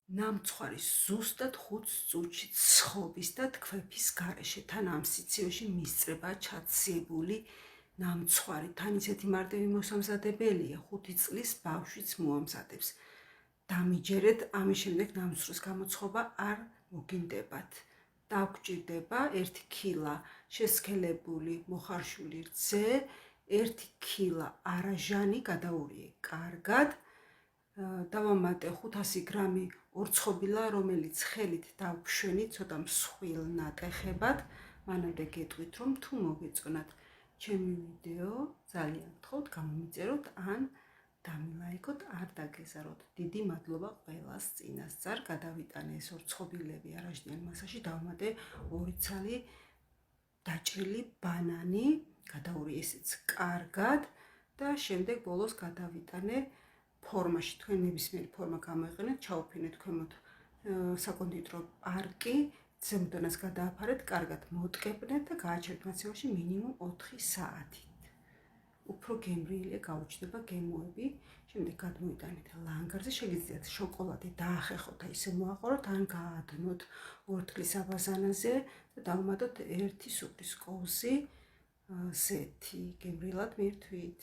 ნამცხვარი ზუსტად 5 წუთში ცხობის და თქვეფის გარეშე. თან ამ სიცივეში მისწრებაა ჩაციებული ნამცხვარი. თან ისეთი მარტივი მოსამზადებელია, 5 წლის ბავშვიც მოამზადებს. დამიჯერეთ, ამის შემდეგ ნამცხვრის გამოცხობა არ მოგინდებათ. დაგჭირდება 1 კილა შესქელებული მოხარშული რძე, 1 კილა არაჟანი გადაურიე კარგად. დავამატე 500 გრამი ორცხობილა, რომელიც ხელით დავშვენით ცოტა მსხვილ ნატეხებად. მანამდე გეტყვით, რომ თუ მოგეწონათ ჩემი ვიდეო, ძალიან გთხოვთ გამომიწეროთ ან დამილაიქოთ, არ დაგეზაროთ. დიდი მადლობა ყველას წინასწარ. გადავიტანე ეს ორცხობილები არაჟდიან მასაში, დავამატე 2 ცალი დაჭრილი ბანანი, გადაურიე ესეც კარგად და შემდეგ ბოლოს გადავიტანე ფორმაში. თქვენ ნებისმიერი ფორმა გამოიყენეთ, ჩაუფინეთ ქვემოთ საკონდიტრო პარკი, ზემოდანაც გადააფარეთ, კარგად მოტკეპნეთ და გააჩერეთ მაცივარში მინიმუმ 4 საათით. უფრო გემრიელია გაუჩნდება გემოები. შემდეგ გადმოიტანეთ ლანგარზე, შეგიძლიათ შოკოლადი დაახეხოთ, ისე მოაყოროთ, ან გაადნოთ ორთქლის აბაზანაზე და დავუმატოთ 1 სუფრის კოვზი ზეთი. გემრიელად მირთვით.